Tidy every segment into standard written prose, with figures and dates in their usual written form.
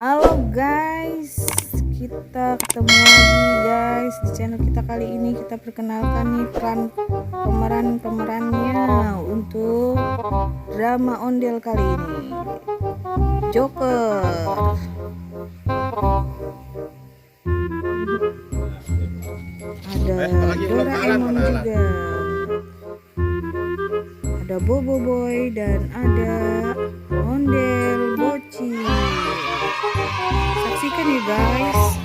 Halo guys, kita ketemu lagi guys di channel kita. Kali ini kita perkenalkan nih pemerannya untuk drama ondel kali ini, Joker. Ada Doraemon juga, ada Bobo Boy dan ada Ondel Bocil. Saksikan ya guys.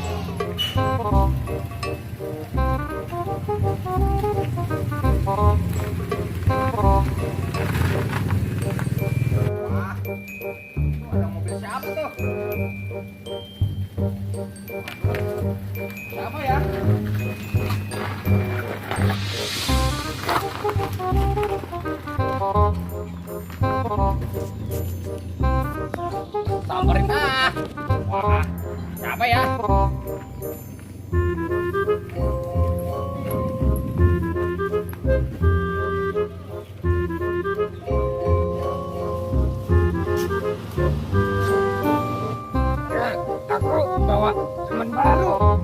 Ada mobil siapa tuh? Siapa ya? Samperin ah. Wah, siapa ya? Aku bawa teman baru.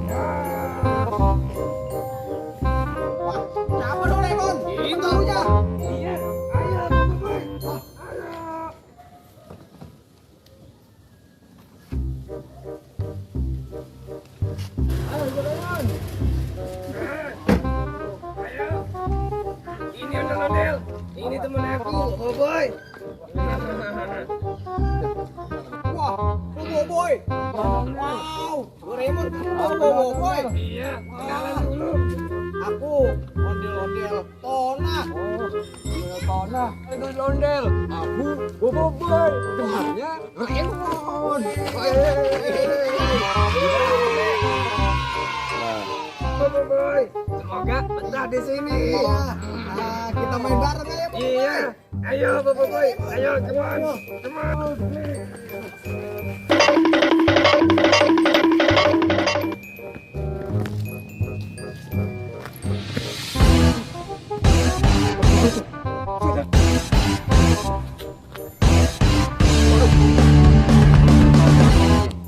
Wah, siapa Doraemon? Itu aja. Iya, ayo Boboiboy. Ayo. Halo Doraemon. Ayo. Ini ondel-ondel. Ini temen aku, Boboiboy. Wah, Boboiboy. Wow, Doraemon kamu Boboiboy. Iya, kenalan dulu. Aku ondel-ondel Tona. Ondel Tona. Ondel-ondel. Aku Boboiboy. Temannya Doraemon. Boboiboy, semoga betah di sini. Iya. Nah, kita main bareng ya, Boboiboy. Iya. Ayo Boboiboy, ayo come on. Come on.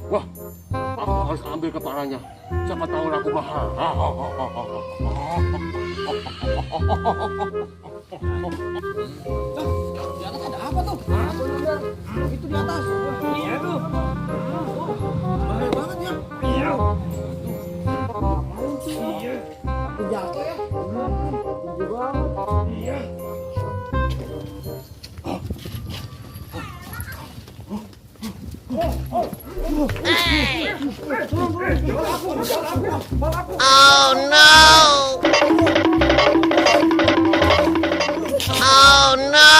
Wah, aku harus ambil kepalanya. Siapa tahu aku mahal. Di atas ada apa tuh? Apa Ondel? Itu di atas. Iya tuh. Bahaya banget ya. Iya. Iya. Aku jatuh ya. Tinggi banget. Iya. Oh no! Oh no!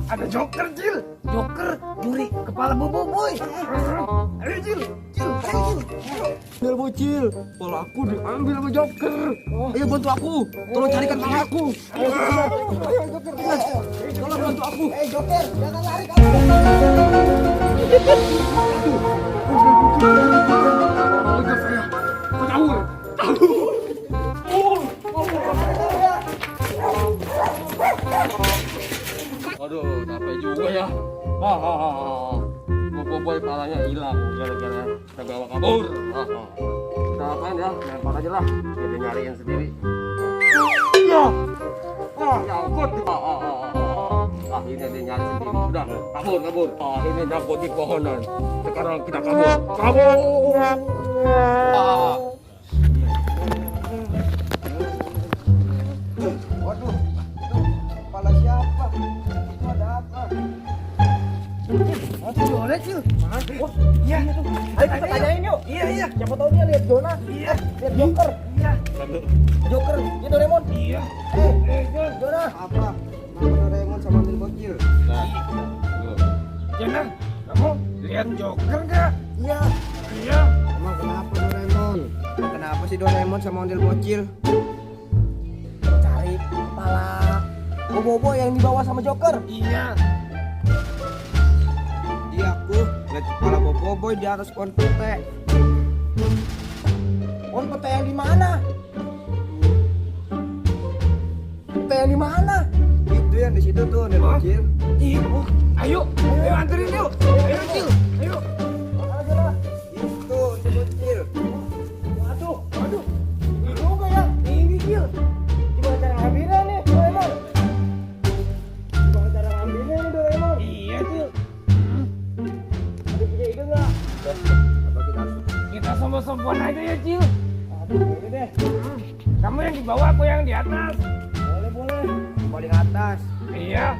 Ada Joker, Jil. Joker nyuri kepala Boboiboy. Ayo Jil, Jil, ayo Jil. Ondel Bocil, kepala aku diambil sama Joker. Ayo bantu aku, tolong carikan kepala aku. Ayo Joker, tolong bantu aku. Joker, jangan lari kamu. Keluarga saya ketahuan. Aduh, capek juga ya. Boboiboy palanya hilang gara-gara kita bawa kabur. Kita apain ya? Lempar aja lah, biar dia nyariin sendiri. Ya, nyangkut. Ini dia nyari sendiri. Udah, kabur. Ini nyangkut di pohonan. Sekarang kita kabur. Waduh, kepala siapa? Itu ada apa? Oh, Jona, Cil. Oh, iya. Ayo kita tanyain yuk. Iya. Siapa tahu dia lihat Jona. Iya. Lihat Joker. Iya. Joker, ini Doraemon. Iya. Jona. Apa? Nama Doraemon sama Ondel Bocil. Nah, Jona, kamu lihat Joker nggak? Iya. Iya. Emang kenapa Doraemon? Kenapa sih Doraemon sama Ondel Bocil? Cari kepala Bobo yang dibawa sama Joker. Iya, aku lihat kepala Boboiboy di atas pohon pete. Pohon pete yang di mana? Pete yang di mana? Itu yang di situ tuh, Nek Bocil. Ayo anterin yuk. Ayo Cil, ayo. Mana sana? Itu, Nek Bocil. Waduh. Ini juga ya. Ini Gil. Gimana cara ngambilnya nih, Doraemon? Iya Cil. Ada punya ide nggak? Kita sombong-sombong aja ya Cil. Aduh, ini deh. Kamu yang di bawah, aku yang di atas. Boleh. Paling atas. Iya.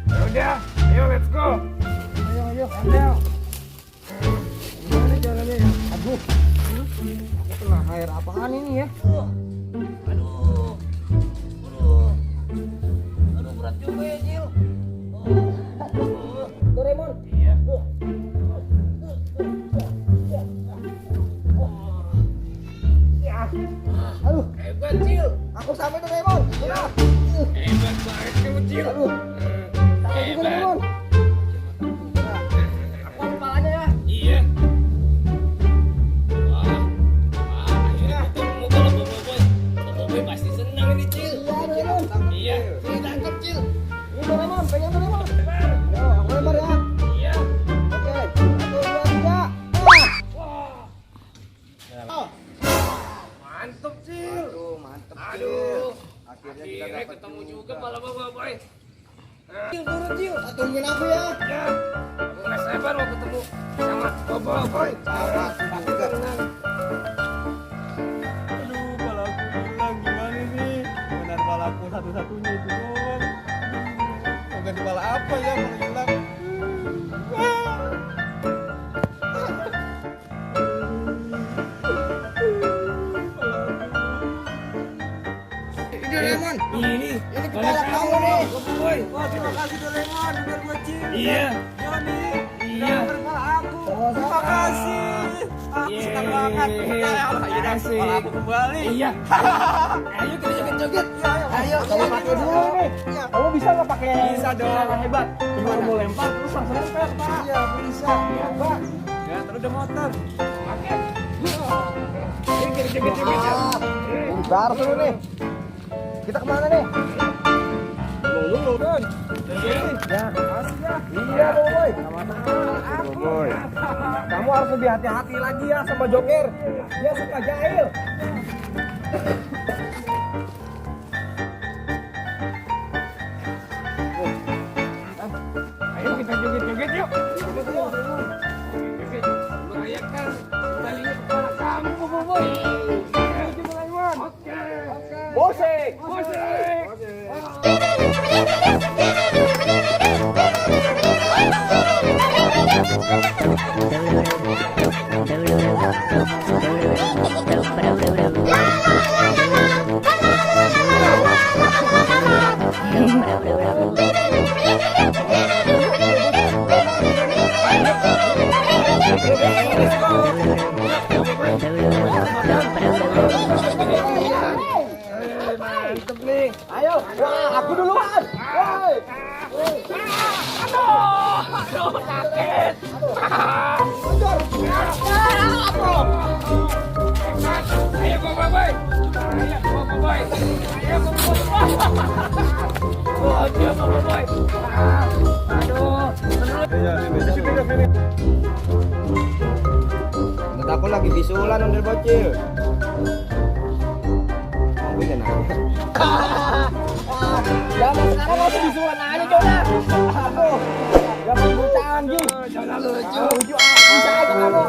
Udah, ayo let's go. Ayo. Gimana jalannya ya? Aduh. Aku kena air apaan ini ya? Aduh, berat juga ya, Cil. Doraemon. Iya. Aduh, Hebat Cil. aku sampai Doraemon. Udah. Hebat banget kamu Cil. Aduh. Takut juga, Doraemon. Aku kepalanya ya. Iya. Wah, akhirnya ketemu kalau Boboiboy pasti senang ini Cil. Iya, Doraemon. Iya, ditangkap Cil. Ini Doraemon, pegang Doraemon. Yo, aku lempar ya. Iya. Oke, 1, 2, 3. Wah, mantap Cil. Aduh, mantep. Aduh, Akhirnya kita akhirnya dapat ketemu juga pala Boboiboy. Cil, turun, Cil. Tungguin aku ya. Ya, aku nggak sabar mau ketemu sama Boboiboy. Sama, juga. Aduh, palaku hilang gimana nih? Benar palaku satu-satunya itu doang. Mau ganti pala apa ya kalau hilang? Doraemon. Ini kepala kamu nih. Boboiboy. Wah, terima kasih Doraemon, udah Bocil. Iya. Joni, Iya. udah kepala aku. Terima kasih. Aku senang banget. Akhirnya Asik. kepala aku kembali. Iya. Ayo kita joget-joget. Ayo, Kamu pakai dulu nih. Iya. Kamu bisa nggak pakai? Bisa dong. cara hebat. Gimana? Mau lempar terus langsung lempar, Pak. Iya, bisa. Coba. Ya, terus udah motor. Oke. Ayo kita joget-joget. Bentar dulu nih. Kita kemana nih? Dulu, Don. Ya, makasih ya. Iya, Boboiboy. Boboiboy. Kamu harus lebih hati-hati lagi ya sama Joker. Dia suka jahil. Ayo kita joget-joget yuk. Joget. Merayakan kembalinya kepala kamu Boboiboy. Ayo Doraemon. Oke. Bosek. Bosek. Mantep nih. Ayo. Wah, aku duluan. Woi. Aduh, sakit. Ayo Boboiboy. Ayo Boboiboy. Ayo Boboiboy. Oh, dia Boboiboy. Aduh. Menurut aku lagi bisulan Ondel Bocil. Aku udah nanya. Zaman sekarang masih disuruh aja, Jona. Aduh. Zaman canggih. Jangan lucu. Lucu bisa aja kamu.